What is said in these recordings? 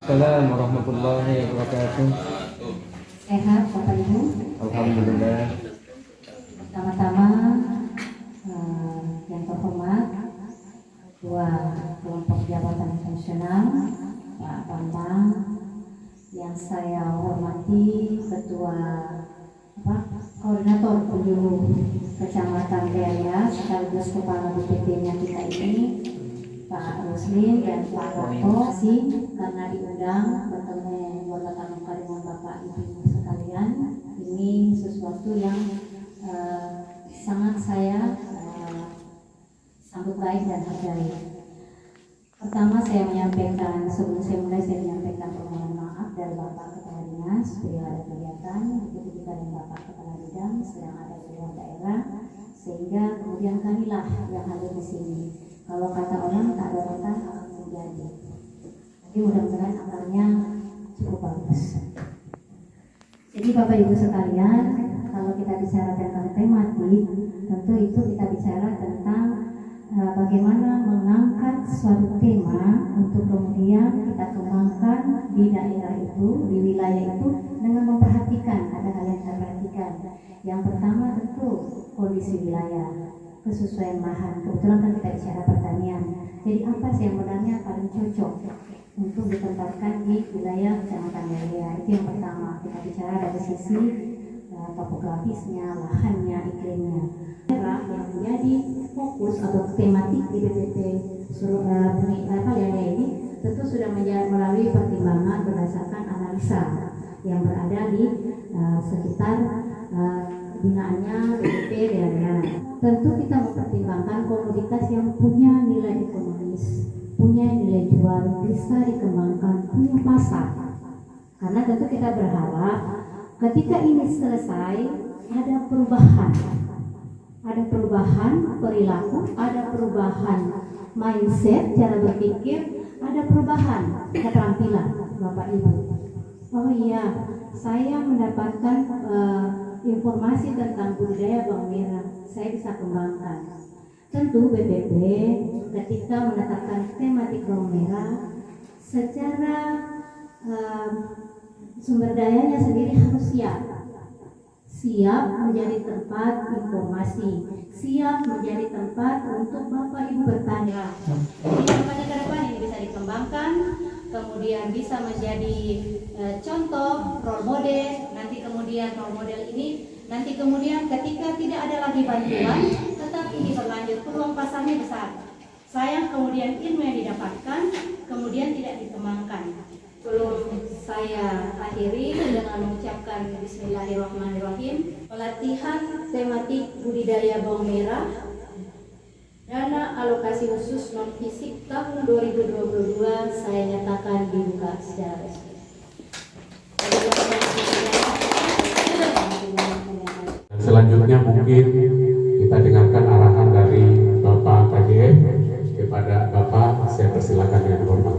Assalamualaikum warahmatullahi wabarakatuh. Sehat Bapak Ibu? Alhamdulillah. Pertama-tama yang terhormat Ketua Kelompok Jabatan Nasional Pak Bambang, yang saya hormati Ketua Koordinator Penyuluh Kecamatan Delia sekaligus Kepala BPT-nya kita ini Pak Muslim dan Pak Rato, karena diundang bertemu bertatap muka dengan Bapak Ibu sekalian. Ini sesuatu yang sangat saya sambut baik dan hargai. Pertama saya menyampaikan, sebelum saya mulai saya menyampaikan permohonan maaf dari Bapak Kepala Dinas bila ada kegiatan begitu juga dengan Bapak Kepala Bidang sedang ada di luar daerah, sehingga kemudian kamilah yang hadir di sini. Kalau kata orang tak ada rotan akan menjadi. Jadi mudah-mudahan akarnya cukup bagus. Jadi Bapak Ibu sekalian, kalau kita bicara tentang tematik, tentu itu kita bicara tentang bagaimana mengangkat suatu tema untuk kemudian kita kembangkan di daerah itu, di wilayah itu, dengan memperhatikan ada hal yang kita perhatikan. Yang pertama tentu kondisi wilayah, kesesuaian lahan. Kebetulan kan kita bicara pertanian. Jadi apa sih yang sebenarnya paling cocok untuk ditempatkan di wilayah Kecamatan Delia? Itu yang pertama. Kita bicara dari sisi topografisnya, lahannya, iklimnya. Yang menjadi fokus atau tematik di BPT Delia ini tentu sudah melalui pertimbangan berdasarkan analisa yang berada di sekitar binaannya BPT Delia. Tentu kita mempertimbangkan komoditas yang punya nilai ekonomis, punya nilai jual, bisa dikembangkan, punya pasar. Karena tentu kita berharap ketika ini selesai ada perubahan perilaku, ada perubahan mindset, cara berpikir, ada perubahan keterampilan Bapak Ibu. Oh iya, saya mendapatkan informasi tentang budidaya bawang merah, saya bisa kembangkan. Tentu BPP ketika menetapkan tematik bawang merah, secara sumber dayanya sendiri harus siap menjadi tempat informasi, siap menjadi tempat untuk Bapak Ibu bertanya. Jadi harapannya ke depan ini bisa dikembangkan, kemudian bisa menjadi contoh role model. Nanti kemudian role model ini nanti kemudian ketika tidak ada lagi bantuan, tetap ini berlanjut, peluang pasarnya besar. Sayang kemudian ilmu yang didapatkan kemudian tidak dikembangkan. Belum saya akhiri dengan mengucapkan Bismillahirrahmanirrahim. Pelatihan tematik budidaya bawang merah dana alokasi khusus non fisik tahun 2022 saya nyatakan dibuka secara resmi. Selanjutnya mungkin kita dengarkan arahan dari Bapak KJM kepada Bapak. Saya persilakan dengan hormat.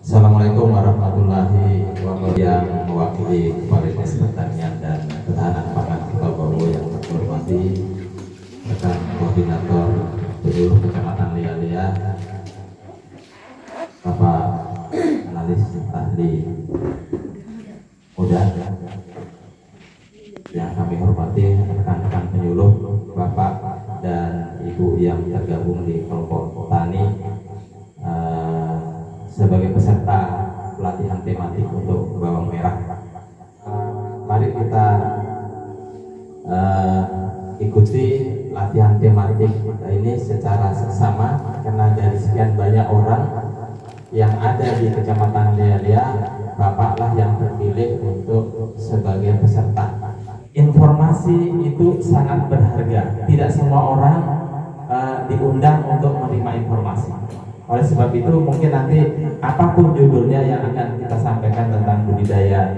Assalamualaikum warahmatullahi wabarakatuh. Yang mewakili Kepala Dinas Pertanian dan Ketahanan Pangan Kibabawo yang terhormati rekan koordinator penyuluh Kecamatan Delia, Bapak analis ahli muda yang kami hormati, rekan-rekan penyuluh, Bapak dan Ibu yang tergabung di kelompok tani sebagai peserta pelatihan tematik untuk bawang merah. Mari kita ikuti latihan tematik kita ini secara seksama, karena dari sekian banyak orang yang ada di Kecamatan Delia, Bapaklah yang terpilih untuk sebagai peserta. Informasi itu sangat berharga. Tidak semua orang diundang untuk menerima informasi. Oleh sebab itu mungkin nanti apapun judulnya yang akan kita sampaikan tentang budidaya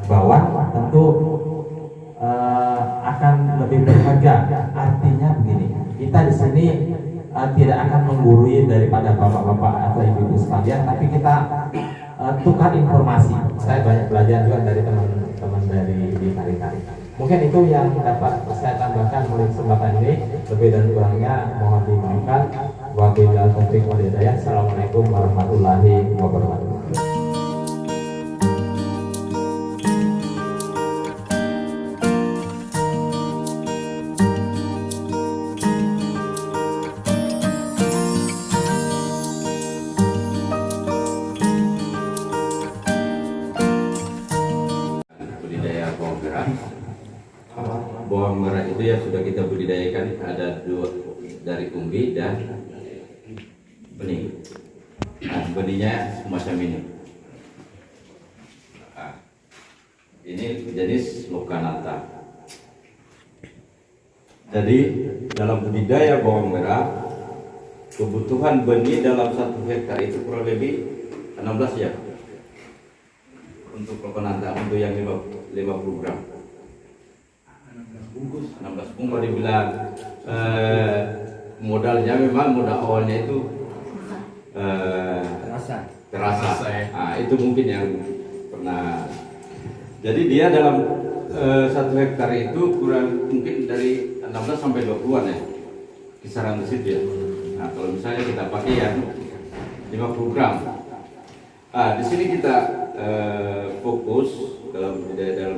bawang tentu akan lebih berharga. Artinya begini, kita di sini tidak akan menggurui daripada bapak-bapak atau ibu-ibu sekalian, tapi kita tukar informasi. Saya banyak belajar juga dari teman-teman dari di Kari-Kari. Mungkin itu yang dapat saya tambahkan oleh kesempatan ini. Lebih dan kurangnya mohon dimaafkan. Wabillahi taufiq wal hidayah. Assalamualaikum warahmatullahi wabarakatuh. Budidaya bawang merah. Bawang merah itu yang sudah kita budidayakan ada dua, dari umbi dan benih. Nah, benihnya semacam ini. Nah, ini jenis Lokanantha. Jadi dalam budidaya bawang merah, kebutuhan benih dalam 1 hektar itu kurang lebih 16 ya. Untuk Lokanantha untuk yang 50 gram. 16 bungkus dibilang modalnya memang modal awalnya itu terasa. Nah, itu mungkin yang pernah. Jadi dia dalam 1 hektar itu kurang mungkin dari 16 sampai 20-an ya, kisaran di situ ya. Nah, kalau misalnya kita pakai yang 50 gram, di sini kita fokus dalam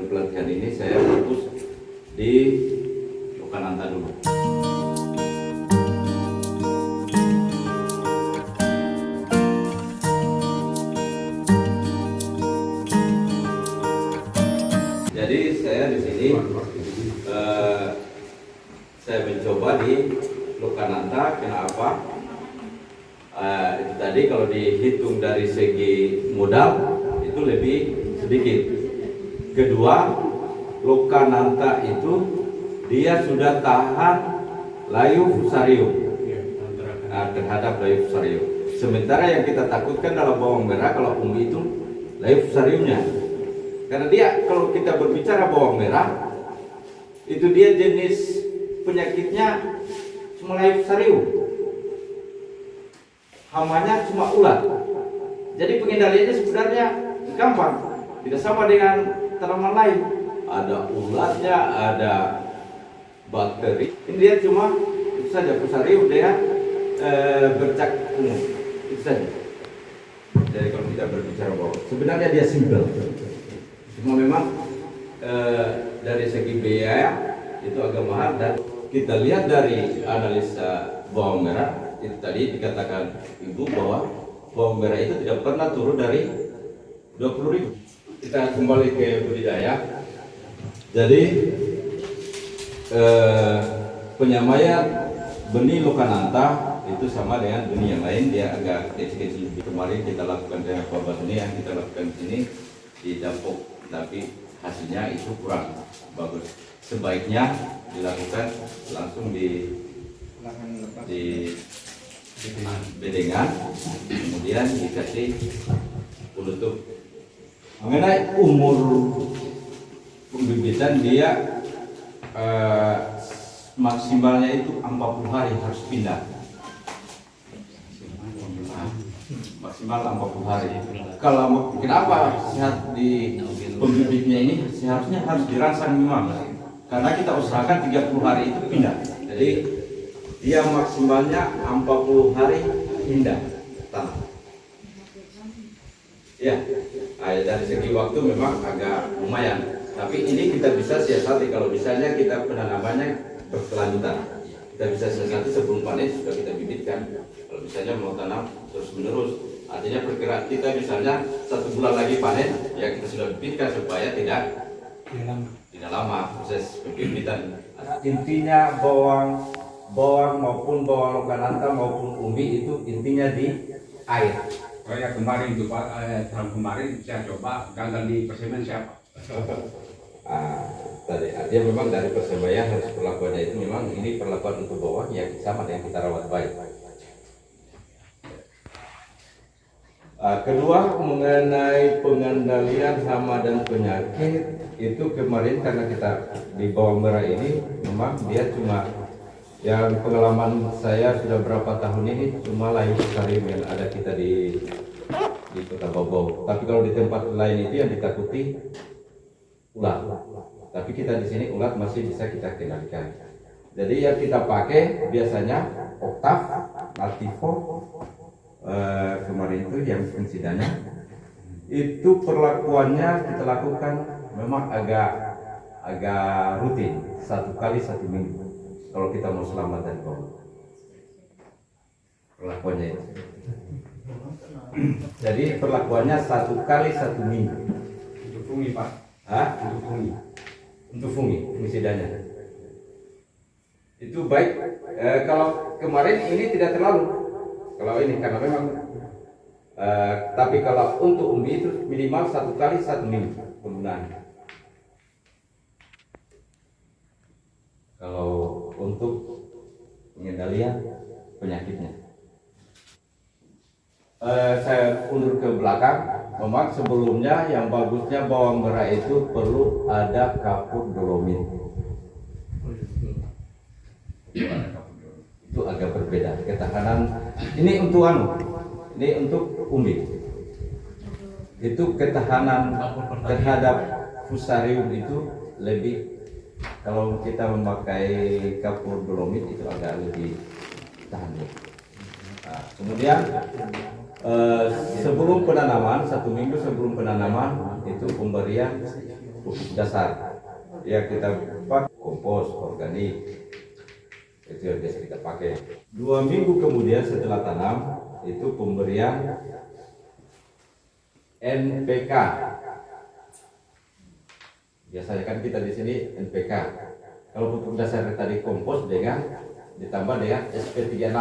pelatihan ini saya fokus di Lokanantha dulu. Jadi saya di sini saya mencoba di Lokanantha. Kenapa? Itu tadi kalau dihitung dari segi modal itu lebih sedikit. Kedua, Lokanantha itu dia sudah tahan layu fusarium terhadap layu fusarium. Sementara yang kita takutkan dalam bawang merah kalau umbi itu layu fusariumnya. Karena dia kalau kita berbicara bawang merah itu dia jenis penyakitnya cuma layu fusarium. Hamanya cuma ulat. Jadi pengendaliannya sebenarnya gampang. Tidak sama dengan tanaman lain. Ada ulatnya, ada bakteri. Ini dia cuma itu saja fusarium dengan bercak ungu. Itu saja. Jadi kalau kita berbicara bahwa sebenarnya dia simpel. Cuma memang dari segi biaya itu agak mahal, dan kita lihat dari analisa bawang merah itu tadi dikatakan Ibu bahwa bawang merah itu tidak pernah turun dari 20.000. Kita kembali ke budidaya. Jadi penyamaian benih Lokanantha itu sama dengan benih yang lain, dia agak kecil-kecil. Kemarin kita lakukan dengan Pak Basuni, yang kita lakukan di sini di Dampok, tapi hasilnya itu kurang bagus. Sebaiknya dilakukan langsung di bedengan, kemudian dikasih penutup. Mengenai umur pembibitan, dia maksimalnya itu 40 hari harus pindah. Maksimal 40 hari. Kalau kenapa sehat di pembibitnya ini seharusnya harus dirangsang memang, karena kita usahakan 30 hari itu pindah. Jadi dia maksimalnya 40 hari pindah tanah. Ya, dari segi waktu memang agak lumayan. Tapi ini kita bisa siasati kalau misalnya kita penanamannya berkelanjutan. Kita bisa siasati sebelum panen sudah kita bibitkan. Kalau misalnya mau tanam terus menerus, artinya perkiraan kita misalnya 1 bulan lagi panen, ya kita sudah bibitkan supaya tidak lama proses pembibitan. Intinya bawang maupun bawang Lokanantha maupun umbi itu intinya di air. Kayak kemarin tuh Pak, tahun kemarin saya coba gagal di persemen siapa? Tadi artinya memang dari persebaya harus perlakuannya itu memang ini perlakuan untuk bawang yang sama dengan kita rawat baik. Kedua, mengenai pengendalian hama dan penyakit itu kemarin karena kita di bawang merah ini memang dia cuma yang pengalaman saya sudah berapa tahun ini cuma layu fusarium yang ada kita di Kota Bau. Tapi kalau di tempat lain itu yang ditakuti ulat. Tapi kita di sini ulat masih bisa kita kendalikan. Jadi yang kita pakai biasanya oktav, altivo, kemarin itu yang fungsinya itu perlakuannya kita lakukan memang agak rutin, 1 kali 1 minggu kalau kita mau selamat dari bau. Perlakuannya itu. Jadi perlakuannya 1 kali 1 minggu. Untuk fungi Pak. Hah? Untuk fungi. Untuk fungi, fungsinya. Itu baik. Kalau kemarin ini tidak terlalu. Kalau ini karena memang. Tapi kalau untuk umbi itu minimal 1 kali 1 minggu penggunaan. Kalau untuk pengendalian penyakitnya, saya undur ke belakang. Memang sebelumnya yang bagusnya bawang merah itu perlu ada kapur dolomit. Itu agak berbeda ketahanan. Ini untuk ini untuk umbi. Itu ketahanan terhadap fusarium itu lebih. Kalau kita memakai kapur dolomit itu agak lebih tahan. Nah, kemudian sebelum penanaman, 1 minggu sebelum penanaman itu pemberian pupuk dasar. Ya kita pakai kompos organik, itu yang biasa kita pakai. 2 minggu kemudian setelah tanam itu pemberian NPK. Biasanya kan kita di sini NPK. Kalau pupuk dasar tadi kompos ditambah dengan SP36.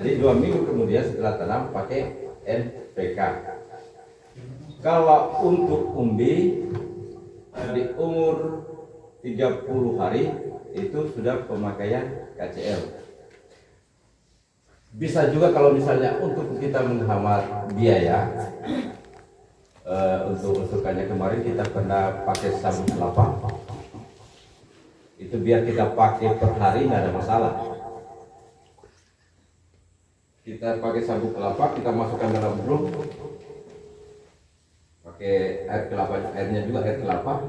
Jadi 2 minggu kemudian setelah tanam pakai NPK. Kalau untuk umbi di umur 30 hari itu sudah pemakaian KCL. Bisa juga kalau misalnya untuk kita menghemat biaya, untuk usukannya kemarin kita pernah pakai sabun kelapa. Itu biar kita pakai per hari nggak ada masalah. Kita pakai sabun kelapa, kita masukkan dalam drum, pakai air kelapa, airnya juga air kelapa,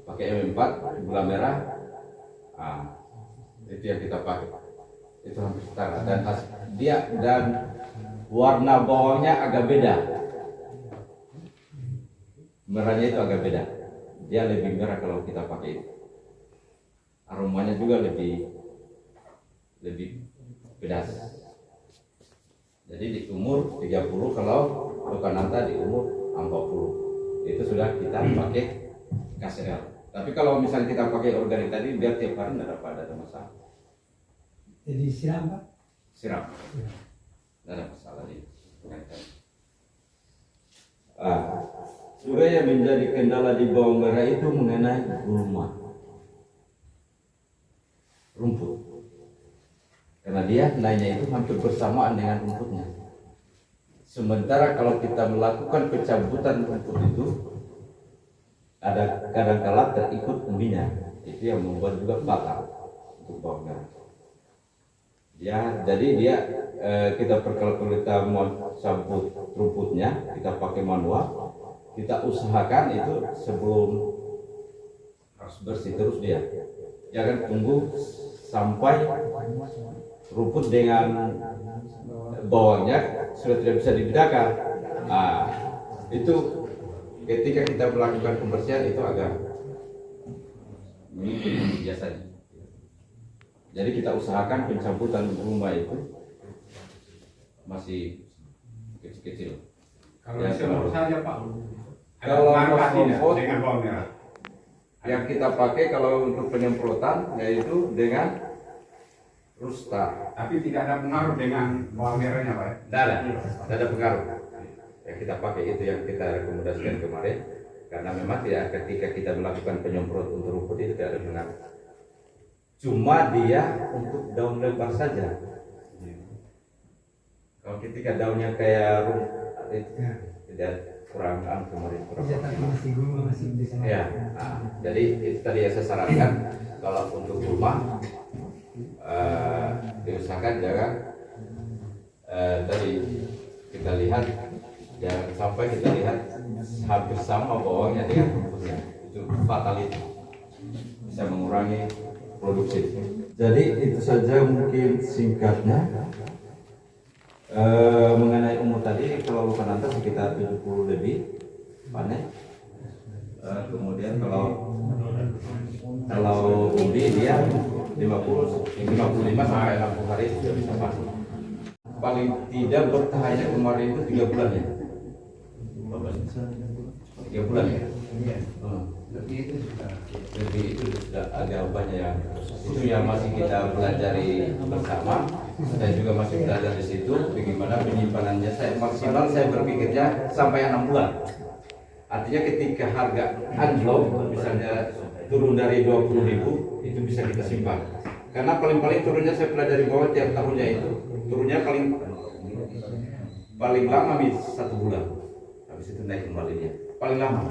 pakai M4, gula merah, itu yang kita pakai. Itu hampir setara dan warna bawangnya agak beda. Merahnya itu agak beda. Dia lebih merah kalau kita pakai itu. Aromanya juga lebih pedas. Jadi di umur 30, kalau Lokananta di umur 40. Itu sudah kita pakai KCL. Tapi kalau misalnya kita pakai organik tadi biar tiap hari tidak ada masalah. Jadi siram Pak? Siram. Tidak ada masalah di penyakit. Juga yang menjadi kendala di bawang merah itu mengenai gulma, rumput. Karena dia naiknya itu hampir bersamaan dengan rumputnya. Sementara kalau kita melakukan pencabutan rumput itu, ada kadang-kala terikut umbinya. Itu yang membuat juga fatal untuk bawang merah. Jadi kita kita mau cabut rumputnya, kita pakai manual, kita usahakan itu sebelum harus bersih terus dia. Jangan tunggu sampai rumput dengan bawangnya sudah tidak bisa dibedakan. Itu ketika kita melakukan pembersihan itu agak mengikuti biasanya. Jadi kita usahakan pencabutan gulma itu masih kecil-kecil. Kalau semprot saja Pak. Kalau semprot dengan bawang merah. Yang kita pakai kalau untuk penyemprotan yaitu dengan Rusta. Tapi tidak ada pengaruh dengan bawang merahnya Pak. Tidak ada pengaruh. Yang kita pakai itu yang kita rekomendasikan kemarin, karena memang tidak ketika kita melakukan penyemprot untuk rumput itu tidak ada pengaruh. Cuma dia untuk daun lebar saja. Kalau ketika daunnya kayak rumput itu tidak kurang kemarin kurang. Masih gulma masih bisa. Ya, jadi itu tadi yang saya sarankan kalau untuk gulma diusahakan jangan tadi kita lihat jangan sampai kita lihat hampir sama bawangnya dengan rumputnya, itu fatal itu. bisa mengurangi produksi. Jadi itu saja mungkin singkatnya. Mengenai umur tadi, kalau luka nanti sekitar 70 lebih panen. Kemudian kalau ubi dia 55 sampai 60 hari sudah bisa panen. Paling tidak bertahannya kemarin itu 3 bulan ya. 3 bulan ya. Lebih itu sudah agak banyak yang itu yang masih kita pelajari bersama. Saya juga masih belajar di situ bagaimana penyimpanannya. Saya maksimal saya berpikirnya sampai 6 bulan. Artinya ketika harga anjlok misalnya turun dari 20.000 itu bisa kita simpan. Karena paling-paling turunnya saya pelajari bahwa tiap tahunnya itu turunnya paling lama 1 bulan. Habis itu naik kembalinya. Paling lama.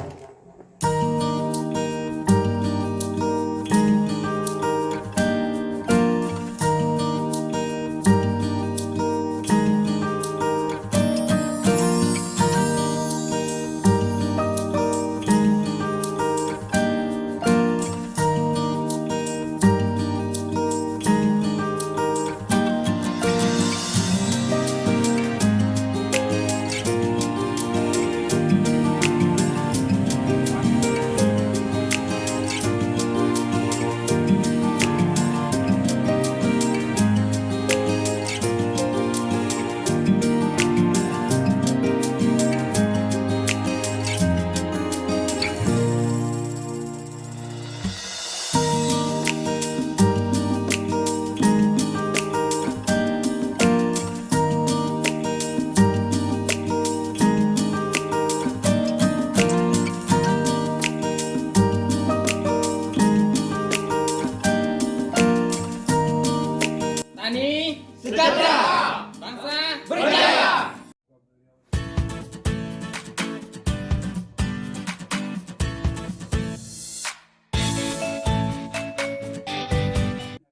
Tani sejahtera.